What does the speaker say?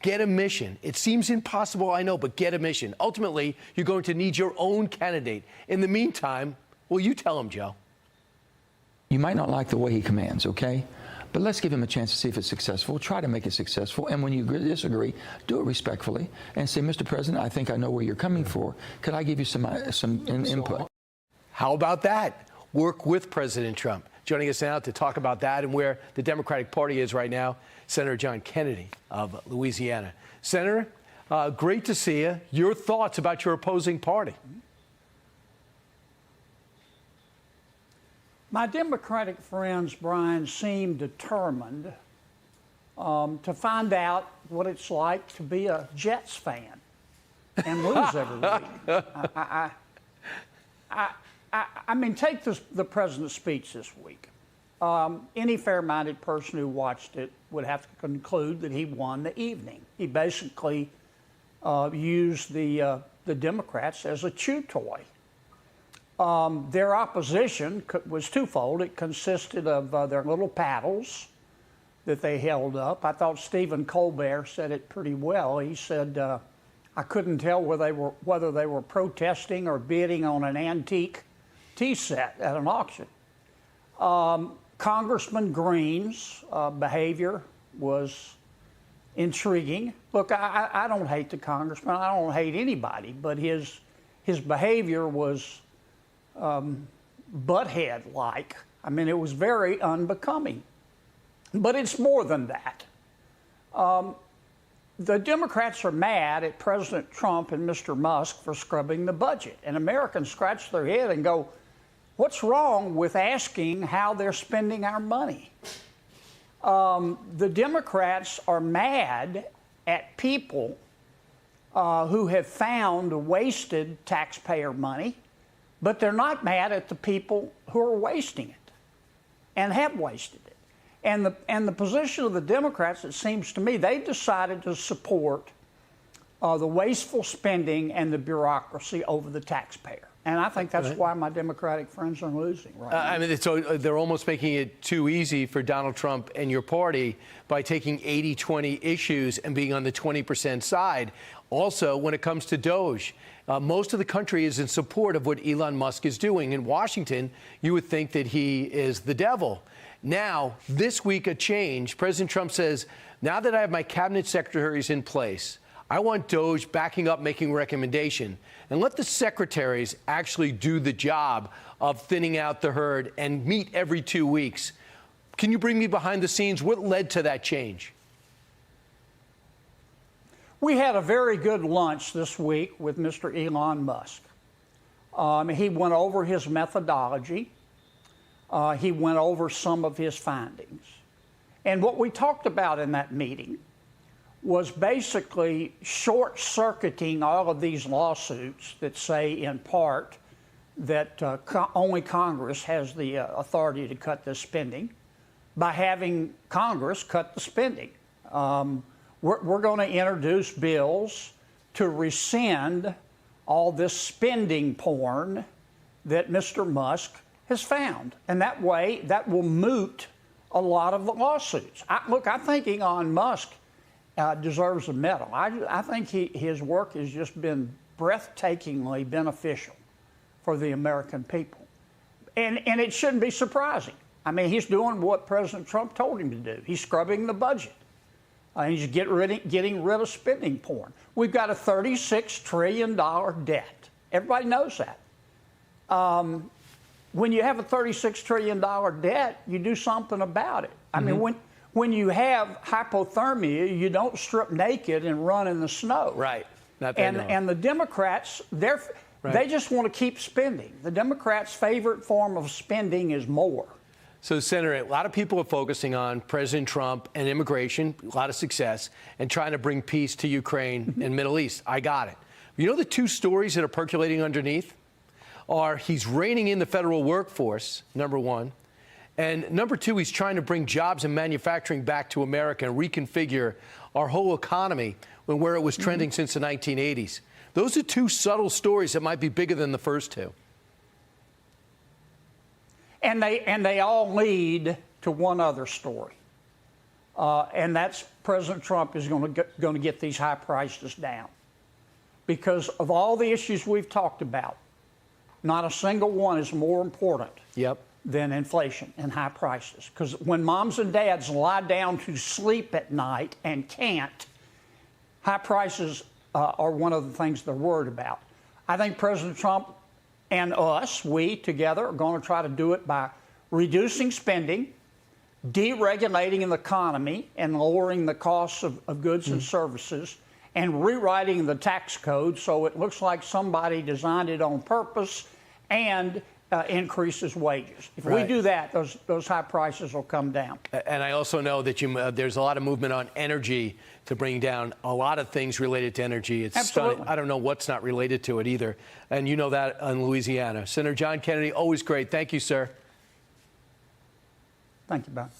Get a mission. It seems impossible, I know, but get a mission. Ultimately, you're going to need your own candidate. In the meantime, well, you tell him, Joe. You might not like the way he commands, okay? But let's give him a chance to see if it's successful. Try to make it successful. And when you disagree, do it respectfully and say, Mr. President, I think I know where you're coming for. Could I give you some input? How about that? Work with President Trump. Joining us now to talk about that and where the Democratic Party is right now, Senator John Kennedy of Louisiana. Senator, great to see you. Your thoughts about your opposing party? My Democratic friends, Brian, seem determined to find out what it's like to be a Jets fan and lose every week. I mean, take the president's speech this week. Any fair-minded person who watched it would have to conclude that he won the evening. He basically used the Democrats as a chew toy. Their opposition was twofold. It consisted of their little paddles that they held up. I thought Stephen Colbert said it pretty well. He said, I couldn't tell whether they were protesting or bidding on an antique tea set at an auction. Congressman Green's behavior was intriguing. Look, I don't hate the congressman. I don't hate anybody, but his behavior was butthead-like. I mean, it was very unbecoming. But it's more than that. The Democrats are mad at President Trump and Mr. Musk for scrubbing the budget. And Americans scratch their head and go, what's wrong with asking how they're spending our money? The Democrats are mad at people who have found wasted taxpayer money, but they're not mad at the people who are wasting it and have wasted it. And the position of the Democrats, it seems to me, they've decided to support the wasteful spending and the bureaucracy over the taxpayer. And I think that's why my Democratic friends are losing right now. I mean, so they're almost making it too easy for Donald Trump and your party by taking 80-20 issues and being on the 20% side. Also, when it comes to DOGE, most of the country is in support of what Elon Musk is doing. In Washington, you would think that he is the devil. Now, this week, a change. President Trump says, now that I have my cabinet secretaries in place, I want DOGE backing up, making a recommendation, and let the secretaries actually do the job of thinning out the herd and meet every 2 weeks. Can you bring me behind the scenes? What led to that change? We had a very good lunch this week with Mr. Elon Musk. He went over his methodology. He went over some of his findings. And what we talked about in that meeting was basically short-circuiting all of these lawsuits that say, in part, that only Congress has the authority to cut this spending by having Congress cut the spending. We're going to introduce bills to rescind all this spending porn that Mr. Musk has found. And that way, that will moot a lot of the lawsuits. Look, I think Elon Musk deserves a medal. I think his work has just been breathtakingly beneficial for the American people. And it shouldn't be surprising. I mean, he's doing what President Trump told him to do. He's scrubbing the budget. He's getting rid of spending porn. We've got a $36 trillion debt. Everybody knows that. When you have a $36 trillion debt, you do something about it. I mean, when you have hypothermia, you don't strip naked and run in the snow. Right. And the Democrats, they just want to keep spending. The Democrats' favorite form of spending is more. So, Senator, a lot of people are focusing on President Trump and immigration, a lot of success, and trying to bring peace to Ukraine and Middle East. I got it. You know the two stories that are percolating underneath are he's reining in the federal workforce, number one, and number two, he's trying to bring jobs and manufacturing back to America and reconfigure our whole economy where it was trending since the 1980s. Those are two subtle stories that might be bigger than the first two. And they all lead to one other story. and that's President Trump is going to get these high prices down. Because of all the issues we've talked about, not a single one is more important than inflation and high prices. Because when moms and dads lie down to sleep at night and can't, high prices are one of the things they're worried about. I think President Trump and us, we together, are going to try to do it by reducing spending, deregulating the economy and lowering the costs of goods and services, and rewriting the tax code so it looks like somebody designed it on purpose and increases wages. If we do that, those high prices will come down. And I also know that there's a lot of movement on energy to bring down a lot of things related to energy. It's Absolutely. stunning. I don't know what's not related to it either. And you know that in Louisiana. Senator John Kennedy, always great. Thank you, sir. Thank you, Bob.